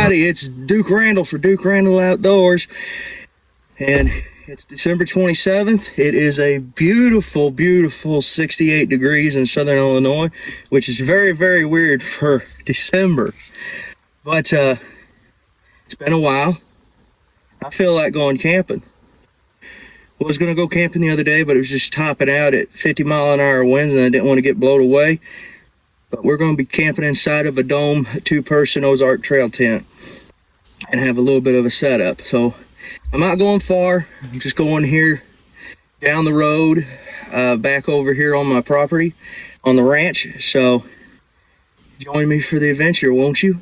everybody, it's Duke Randall for Duke Randall Outdoors, and it's December 27th. It is a beautiful, beautiful 68 degrees in southern Illinois, which is very, very weird for December, but it's been a while. I feel like going camping. I was going to go camping the other day, but it was just topping out at 50-mile-an-hour winds, and I didn't want to get blown away. But we're going to be camping inside of a dome, two-person Ozark Trail tent, and have a little bit of a setup. So I'm not going far. I'm just going here down the road, back over here on my property, on the ranch. So join me for the adventure, won't you?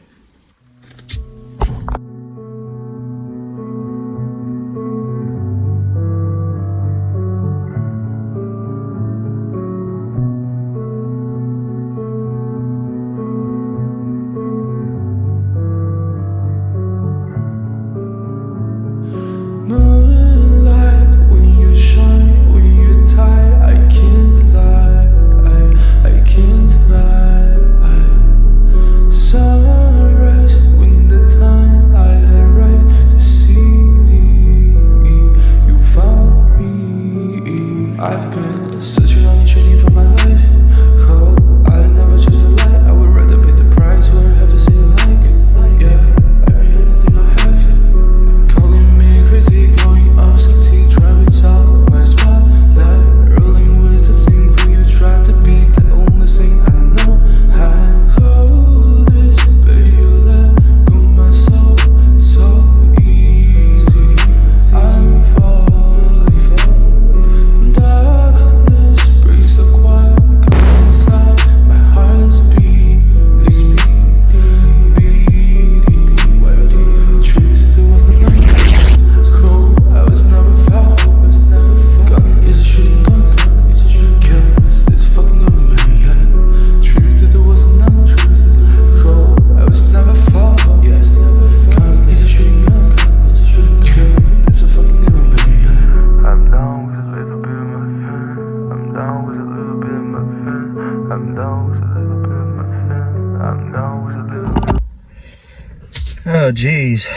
Oh, geez.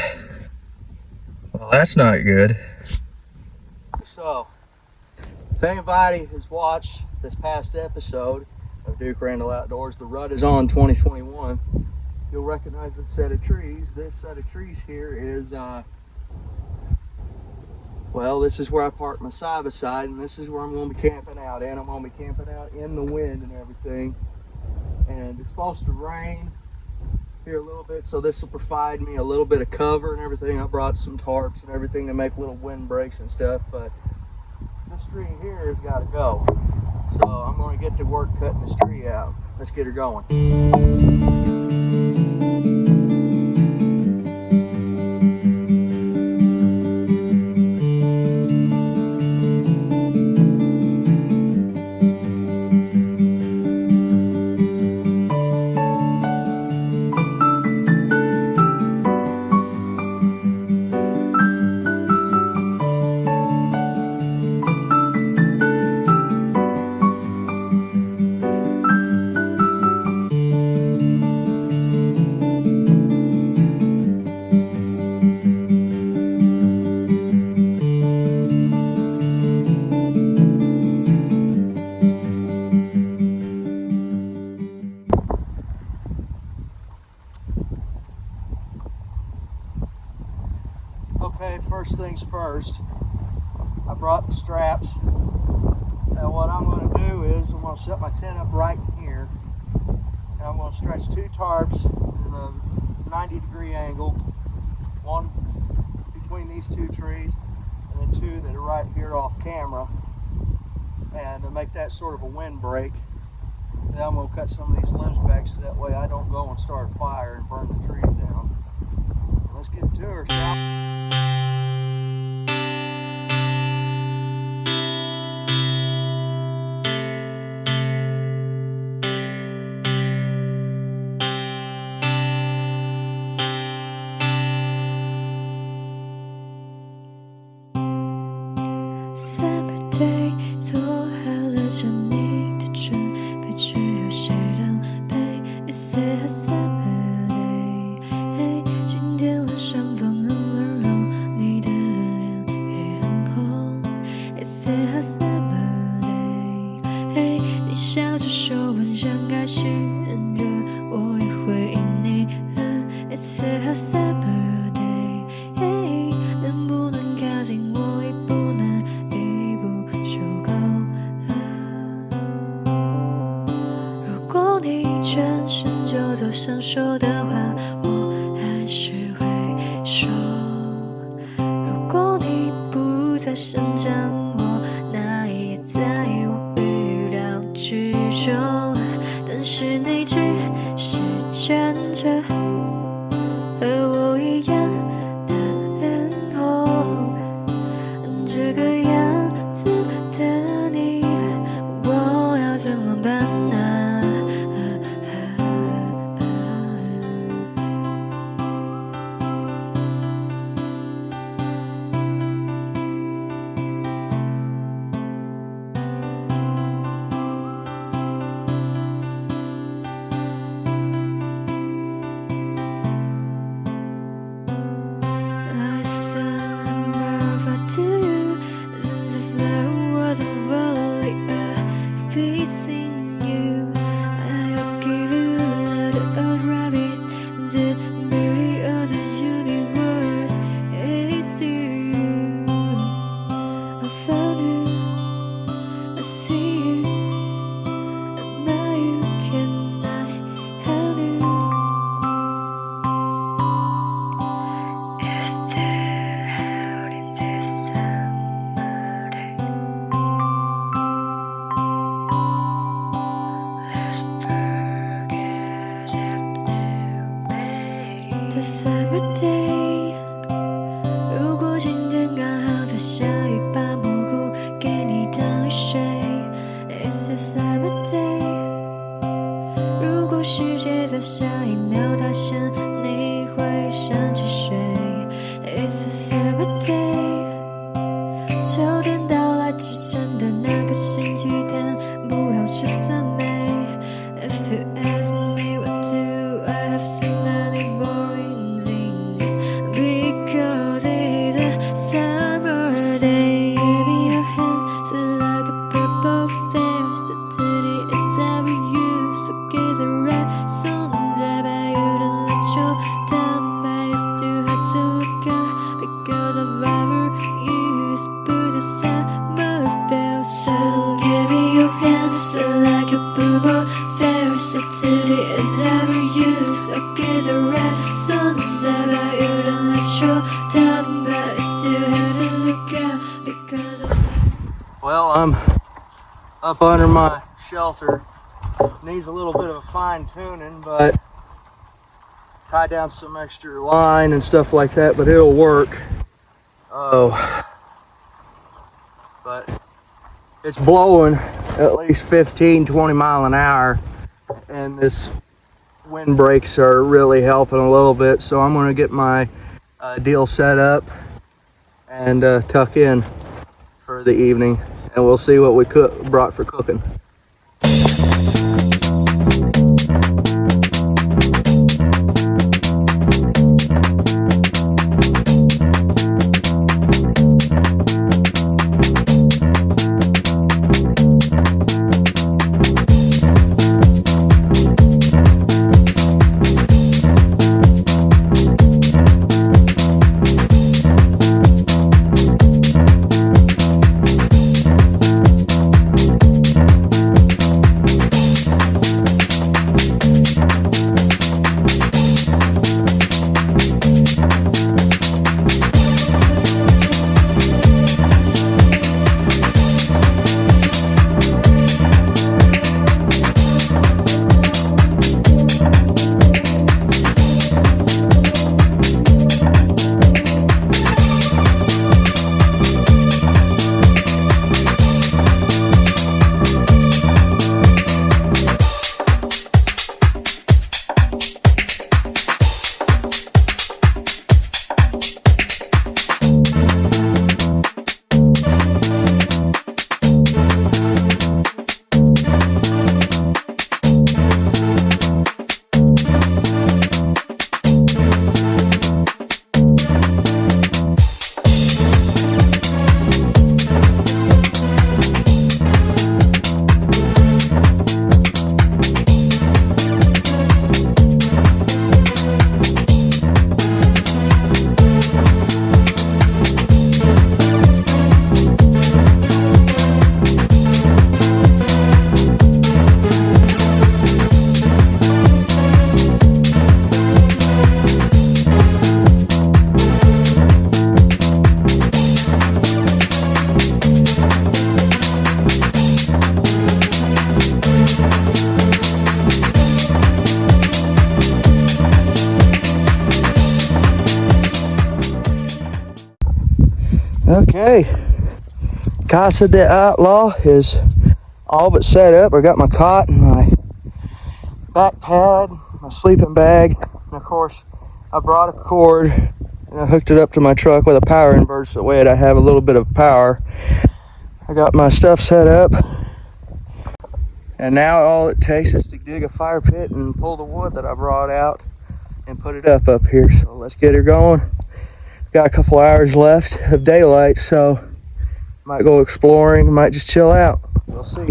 Well, that's not good. So, if anybody has watched this past episode of Duke Randall Outdoors, The Rut is On 2021, you'll recognize this set of trees. This set of trees here is, well, this is where I park my side-by-side, and this is where I'm going to be camping out in. I'm going to be camping out in the wind and everything. And it's supposed to rain here a little bit, so this will provide me a little bit of cover and everything. I brought some tarps and everything to make little wind breaks and stuff, but this tree here has got to go. So I'm going to get to work cutting this tree out. Let's get her going. Okay, first things first, I brought the straps. Now what I'm going to do is I'm going to set my tent up right in here, and I'm going to stretch two tarps in a 90-degree angle, one between these two trees and then two that are right here off camera, and to make that sort of a wind break. Then I'm going to cut some of these limbs back so that way I don't go and start a fire and burn the trees down. Let's get to her, shall we? Saturday, so hellish and need to tune between your shade and pay. It's a Saturday, hey, It's a summer day， 嘿，你笑着说晚上开始很热，我也会应你了。It's a summer day， 嘿，能不能靠近我，已不能一步就够了。如果你转身就走想说的话，我还是会说。如果你不再生长我，那也在我预料之中。但是你只是站着，和我一样的脸红。这个样子的你，我要怎么办呢？I send a mirror to you, since the flower wasn't really facing you. I'll give you a letter of rabbits, the beauty of the universe is you. I found you, I see you, and now you can I have you. You're still out in this summer day. Let's forget it new way. The summer day， 如果今天刚好在下雨，把蘑菇给你当雨水。It's a summer day， 如果世界在下一秒塌陷，你会想起谁？It's a summer day， 秋天到来之前的那个星期天，不要吃酸梅。If you ask me what do I have so many boring things, because it's a summer day. Baby, your hands are like a purple flare, so today it's every you. So gaze a red sun, but you don't let your time pass too hard to look at, because of ever you suppose a summer fail. So give me your hands are like a purple flare, so today it's ever you. So gaze a red sun, but you don't let your time pass too hard to look at, because of Well, I'm up under my shelter. Needs a little bit of a fine tuning, but tie down some extra line and stuff like that, but it'll work. Oh, but it's blowing at least 15-20 mile an hour, and this wind breaks are really helping a little bit. So I'm going to get my deal set up and tuck in for the evening, and we'll see what we brought for cooking. Okay, Casa de Outlaw is all but set up. I got my cot and my back pad, my sleeping bag, and of course I brought a cord and I hooked it up to my truck with a power inverter so that way I have a little bit of power. I got my stuff set up, and now all it takes is to dig a fire pit and pull the wood that I brought out and put it up here. So let's get her going. Got a couple hours left of daylight, so might go exploring, might just chill out. We'll see.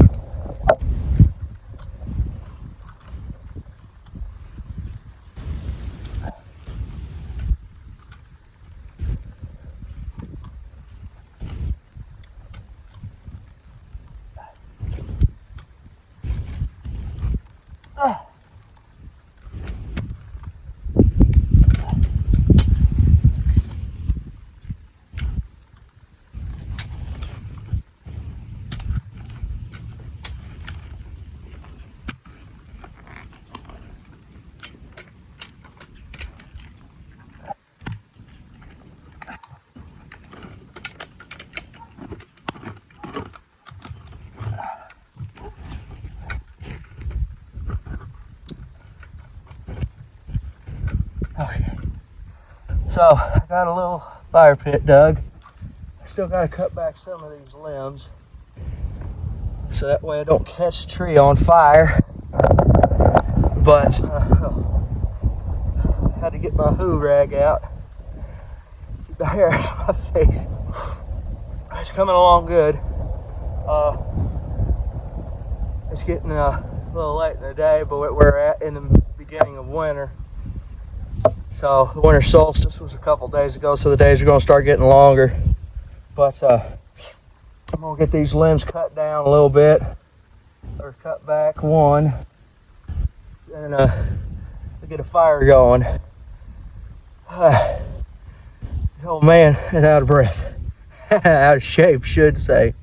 Okay. So I got a little fire pit dug. Still got to cut back some of these limbs so that way I don't catch the tree on fire. But had to get my hoo rag out, keep the hair out of my face. It's coming along good. It's getting a little late in the day, but we're in the beginning of winter. So the winter solstice was a couple days ago, so the days are going to start getting longer. But I'm going to get these limbs cut down a little bit, or cut back one, and get a fire going. Oh man, it's out of breath. Out of shape, should say.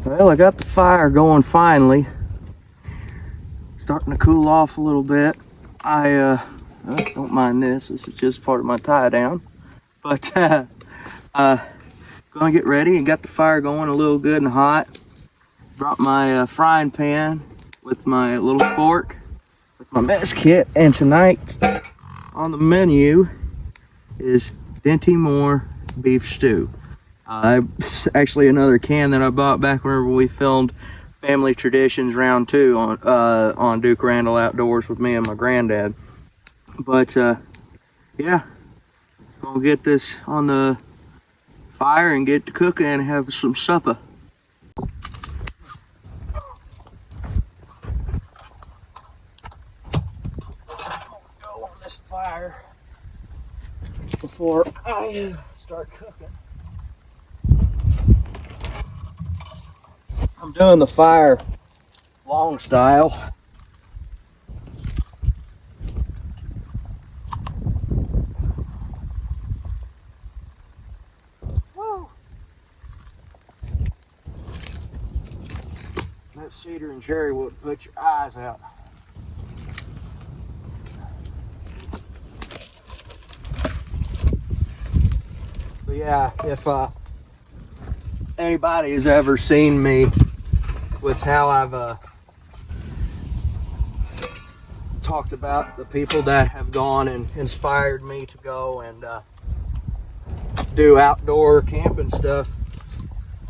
Well, I got the fire going finally. Starting to cool off a little bit. I don't mind this. This is just part of my tie down. But gonna get ready and got the fire going a little good and hot. Brought my frying pan with my little fork, with my mess kit, and tonight on the menu is Dinty Moore beef stew. Actually another can that I bought back whenever we filmed Family Traditions Round 2 on Duke Randall Outdoors with me and my granddad. But yeah, gonna get this on the fire and get to cooking and have some supper. Go on this fire before I start cooking. I'm doing the fire long style. Woo! That cedar and cherry would put your eyes out. But yeah, if anybody has ever seen me with how I've talked about the people that have gone and inspired me to go and do outdoor camping stuff.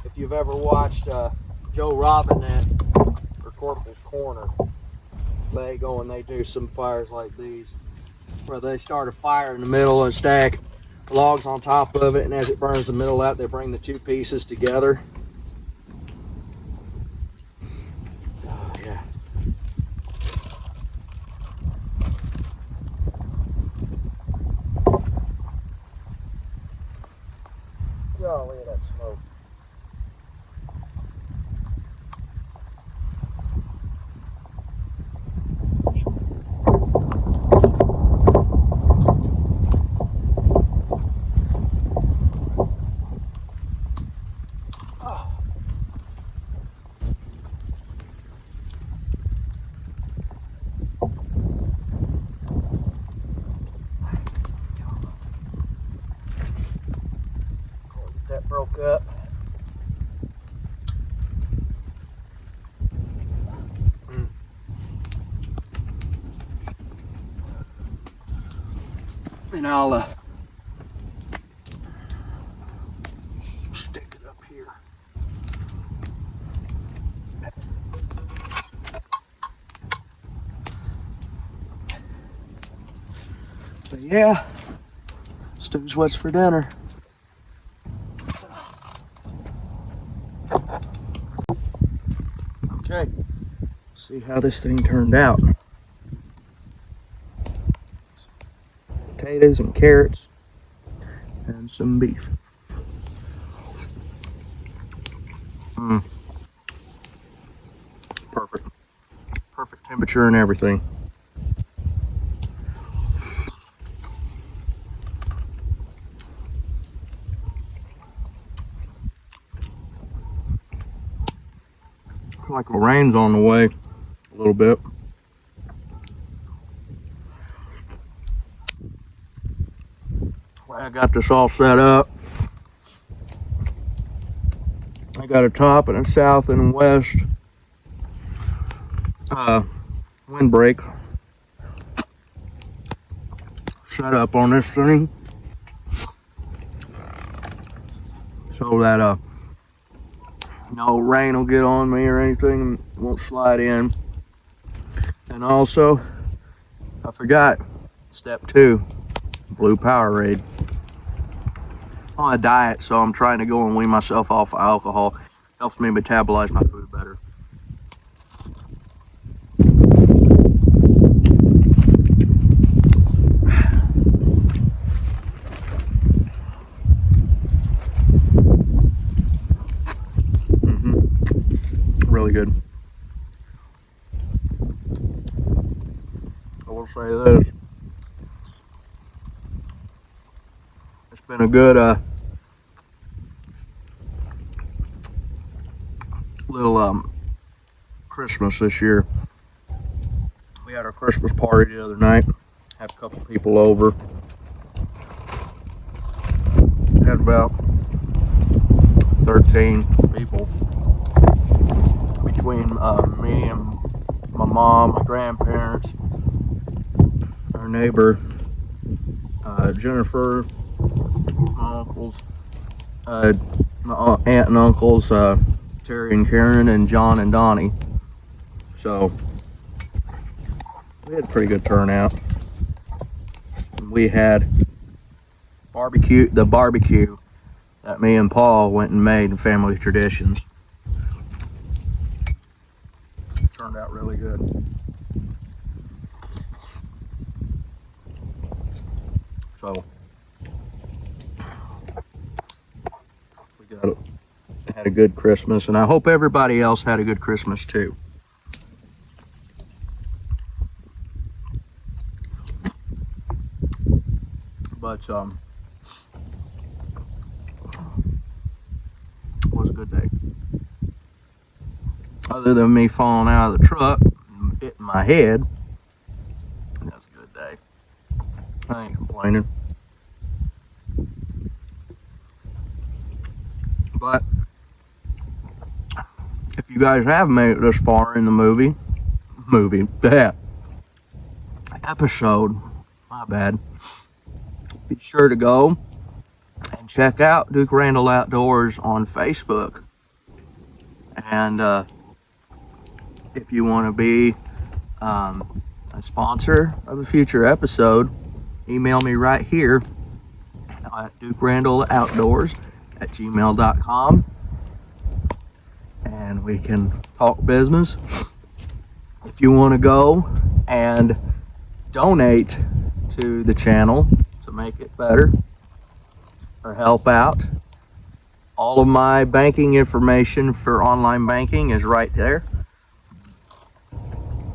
If you've ever watched Joe Robinette or Corporal's Corner, they go and they do some fires like these where they start a fire in the middle and stack logs on top of it, and as it burns the middle out, they bring the two pieces together. Oh, yeah. Golly, that smoke. That broke up. And I'll stick it up here. But yeah, stew's what's for dinner. Okay, see how this thing turned out. Potatoes and carrots and some beef. Perfect. Perfect temperature and everything. Like the rain's on the way a little bit. Well, I got this all set up. I got a top and a south and a west windbreak set up on this thing so that no rain will get on me or anything and won't slide in. And also, I forgot, step 2, blue Powerade. I'm on a diet, so I'm trying to go and wean myself off of alcohol. Helps me metabolize my food better. Really good. I will say this. It's been a good little Christmas this year. We had our Christmas party the other night. Had a couple people over. Had about 13 people between me and my mom, my grandparents, our neighbor Jennifer, my uncles, my aunt and uncles Terry and Karen, and John and Donnie. So we had a pretty good turnout. We had the barbecue that me and Paul went and made in Family Traditions. Turned out really good. So we had a good Christmas, and I hope everybody else had a good Christmas too. But it was a good day. Other than me falling out of the truck and hitting my head, that's a good day. I ain't complaining. But if you guys have made it this far in the episode, my bad, be sure to go and check out Duke Randall Outdoors on Facebook. And if you want to be a sponsor of a future episode, email me right here at dukerandalloutdoors@gmail.com, and we can talk business. If you want to go and donate to the channel to make it better or help out, all of my banking information for online banking is right there.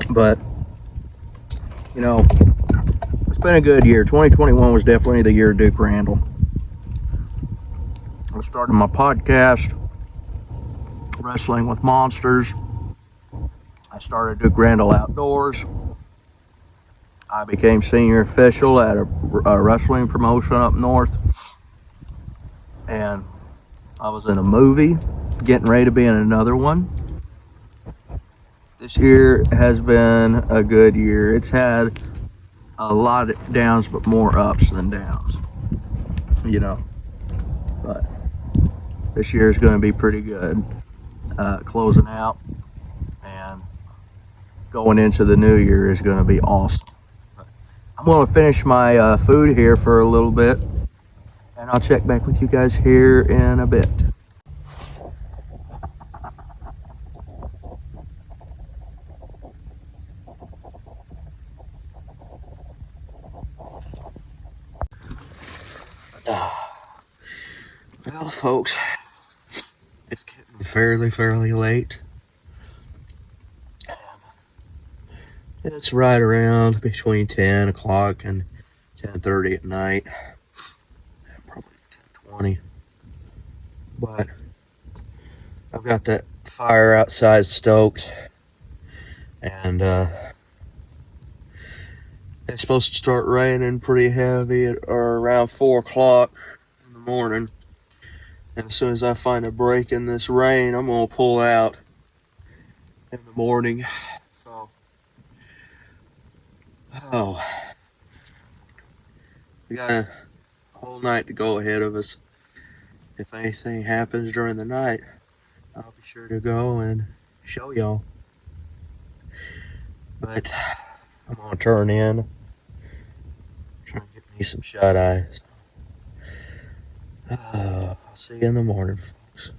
But you know, it's been a good year. 2021 was definitely the year of Duke Randall. I started my podcast, Wrestling with Monsters. I started Duke Randall Outdoors. I became senior official at a wrestling promotion up north. And I was in a movie, getting ready to be in another one. This year has been a good year. It's had a lot of downs, but more ups than downs, you know. But this year is going to be pretty good. Closing out and going into the new year is going to be awesome. I'm going to finish my food here for a little bit, and I'll check back with you guys here in a bit. Well, folks, it's getting fairly late. It's right around between 10 o'clock and 10:30 at night. Probably 10:20. But I've got that fire outside stoked. And it's supposed to start raining pretty heavy or around 4 o'clock in the morning. And as soon as I find a break in this rain, I'm going to pull out in the morning. So, we got a whole night to go ahead of us. If anything happens during the night, I'll be sure to go and show y'all. But I'm gonna turn in, try and get me some shut eyes. I'll see you in the morning, folks.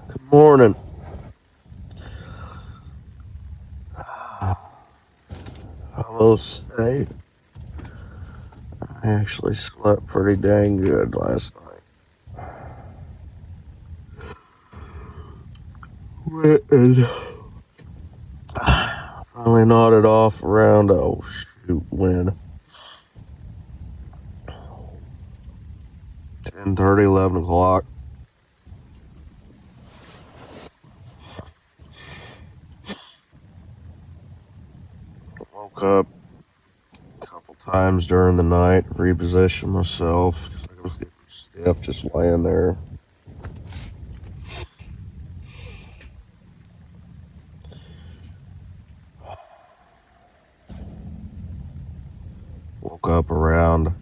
Good morning. I will say, I actually slept pretty dang good last night. Went and finally nodded off around, when? 10:30, 11 o'clock. Woke up a couple times during the night, repositioned myself. I was getting stiff just laying there. Woke up around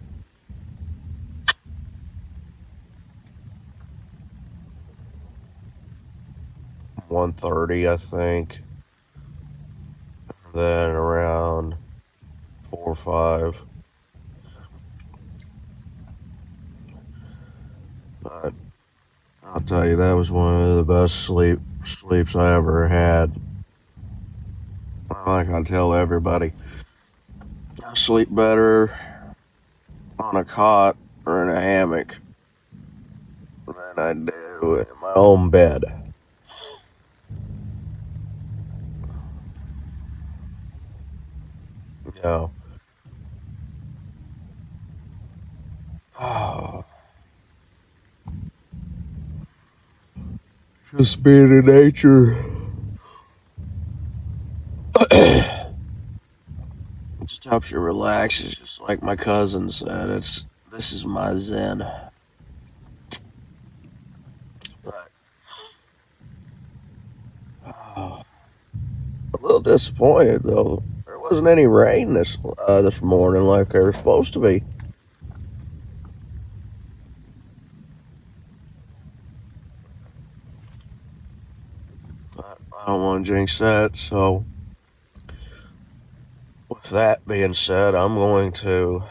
1:30, I think. Then around 4 or 5. But I'll tell you, that was one of the best sleeps I ever had. Like I tell everybody, I sleep better on a cot or in a hammock than I do in my own bed. You know. Just being in nature. It just helps you relax. It's just like my cousin said, this is my zen. But a little disappointed though. There wasn't any rain this morning like there was supposed to be. But I don't want to jinx that, so with that being said, I'm going to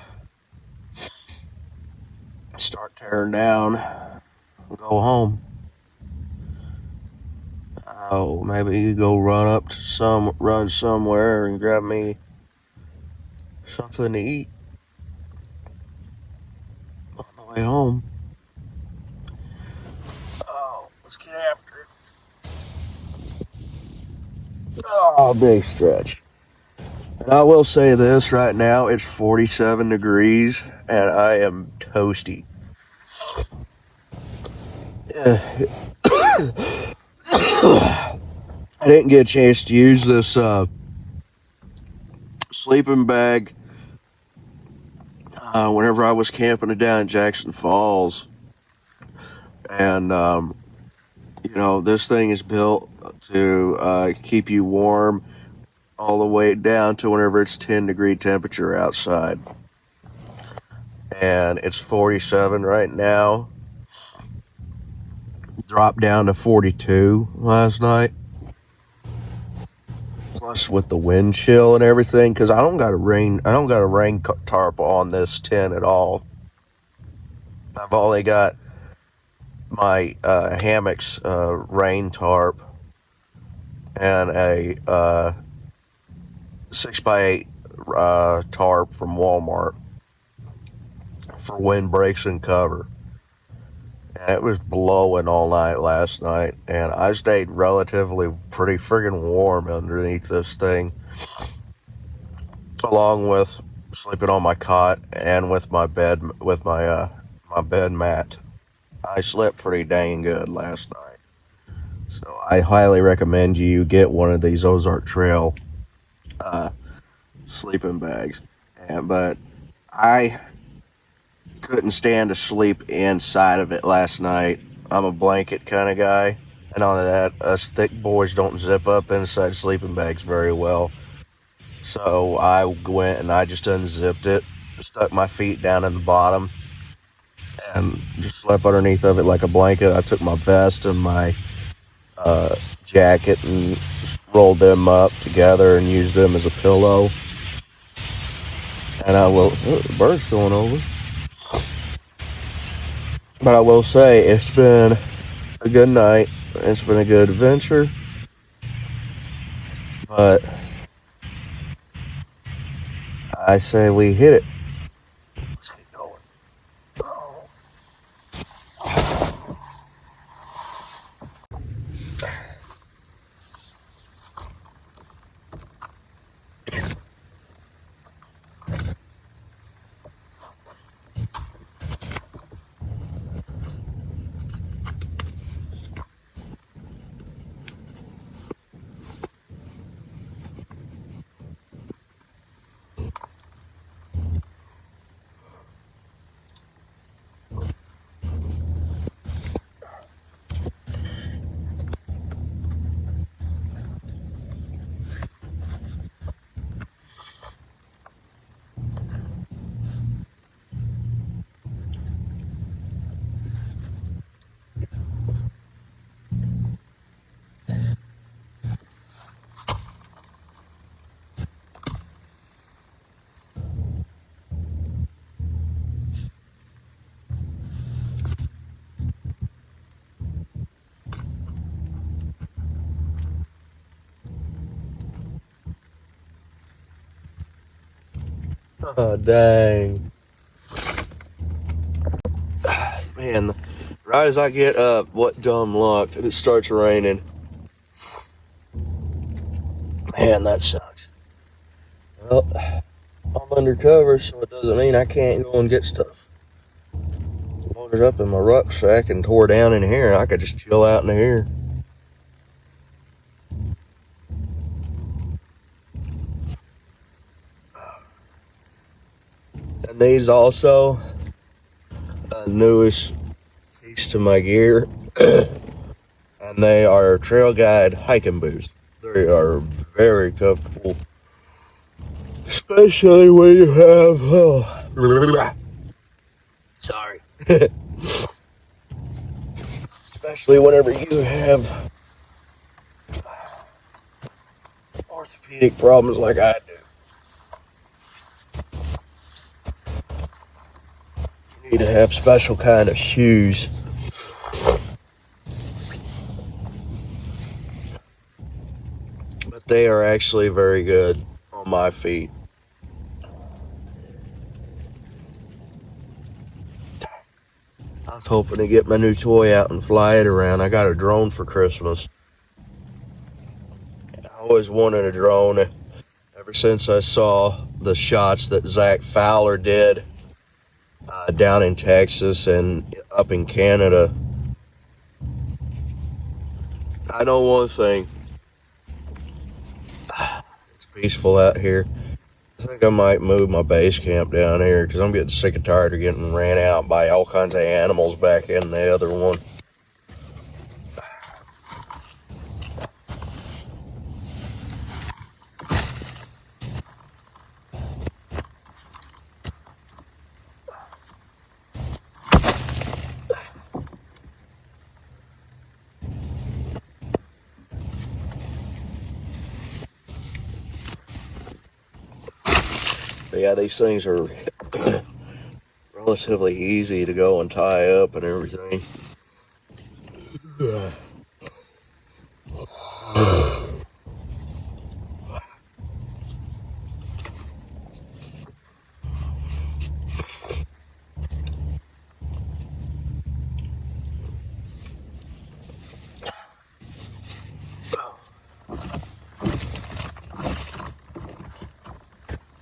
start tearing down and go home. Oh, maybe go run somewhere and grab me something to eat on the way home. Oh, let's get after it. Oh, big stretch. And I will say this right now, it's 47 degrees and I am toasty. I didn't get a chance to use this sleeping bag whenever I was camping down in Jackson Falls. And, this thing is built to keep you warm all the way down to whenever it's 10-degree temperature outside. And it's 47 right now. Dropped down to 42 last night. Plus with the wind chill and everything, because I don't got a rain tarp on this tent at all. I've only got my hammocks rain tarp and a 6x8 tarp from Walmart for wind breaks and cover. And it was blowing all night last night, and I stayed relatively pretty friggin' warm underneath this thing, along with sleeping on my cot and with my bed with my bed mat. I slept pretty dang good last night. So I highly recommend you get one of these Ozark Trail sleeping bags. But I couldn't stand to sleep inside of it last night. I'm a blanket kind of guy. And on that, us thick boys don't zip up inside sleeping bags very well. So I went and I just unzipped it, stuck my feet down in the bottom, and just slept underneath of it like a blanket. I took my vest and my jacket and rolled them up together and used them as a pillow. And I will, the bird's going over. But I will say, it's been a good night. It's been a good adventure. But I say we hit it. Let's get going. Oh, dang. Man, right as I get up, what dumb luck, it starts raining. Man, that sucks. Well, I'm undercover, so it doesn't mean I can't go and get stuff. Loaded up in my rucksack and tore down in here. I could just chill out in here. And these also newest piece to my gear. And they are Trail Guide hiking boots. They are very comfortable, especially when you have sorry. Especially whenever you have orthopedic problems like I do. You need to have special kind of shoes. But they are actually very good on my feet. I was hoping to get my new toy out and fly it around. I got a drone for Christmas. And I always wanted a drone ever since I saw the shots that Zach Fowler did down in Texas and up in Canada. I know one thing. It's peaceful out here. I think I might move my base camp down here because I'm getting sick and tired of getting ran out by all kinds of animals back in the other one. But yeah, these things are relatively easy to go and tie up and everything.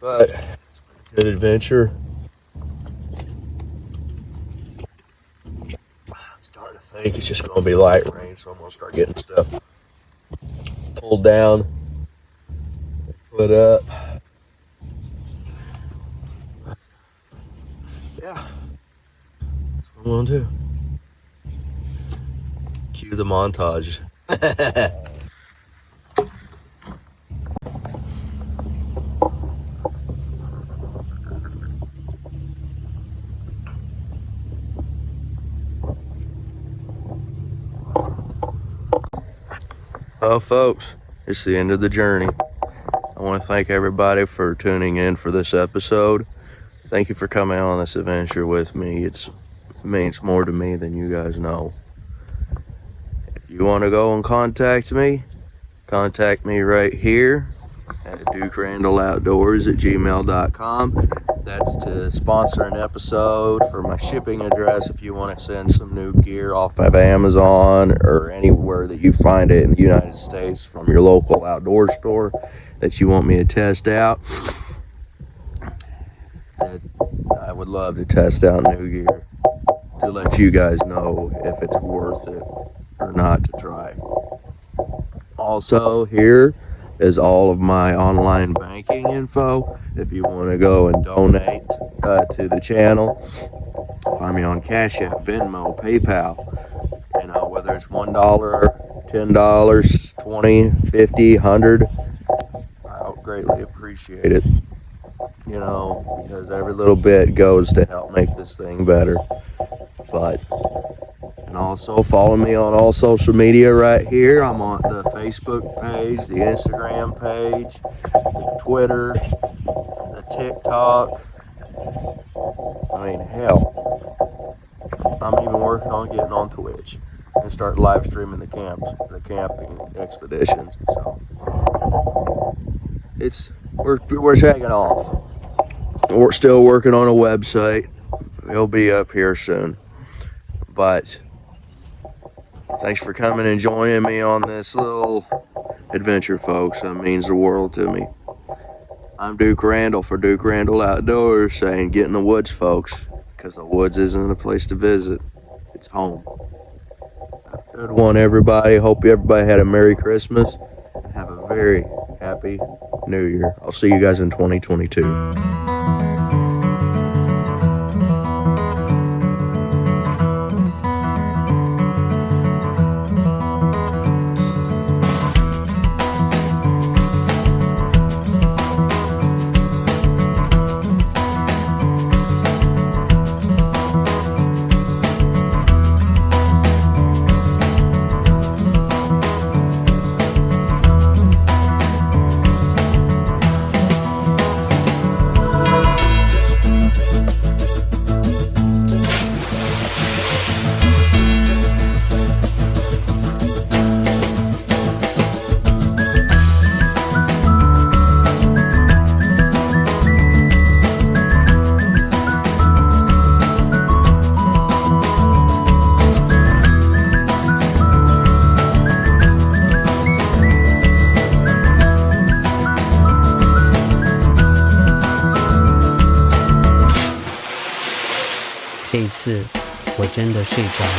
But good adventure. I'm starting to think it's just going to be light rain, so I'm going to start getting stuff pulled down, put up. Yeah, that's what I'm going to do. Cue the montage. Well, folks, it's the end of the journey. I want to thank everybody for tuning in for this episode. Thank you for coming on this adventure with me. It means more to me than you guys know. If you want to go and contact me right here at dukerandalloutdoors@gmail.com. That's to sponsor an episode for my shipping address if you want to send some new gear off of Amazon or anywhere that you find it in the United States from your local outdoor store that you want me to test out. I would love to test out new gear to let you guys know if it's worth it or not to try. Also, here is all of my online banking info. If you want to go and donate to the channel, find me on Cash App, Venmo, PayPal. You know, whether it's $1, $10, 20, 50, 100, I'll greatly appreciate it. You know, because every little bit goes to help make this thing better. And also follow me on all social media right here. I'm on the Facebook page, the Instagram page, the Twitter, the TikTok. I mean, hell, I'm even working on getting on Twitch and start live streaming the camping expeditions. So we're taking off. We're still working on a website. It'll be up here soon. But thanks for coming and joining me on this little adventure, folks. That means the world to me. I'm Duke Randall for Duke Randall Outdoors, saying get in the woods, folks, because the woods isn't a place to visit. It's home. Have a good one, everybody. Hope everybody had a Merry Christmas and have a very happy New Year. I'll see you guys in 2022.这一次我真的睡着了。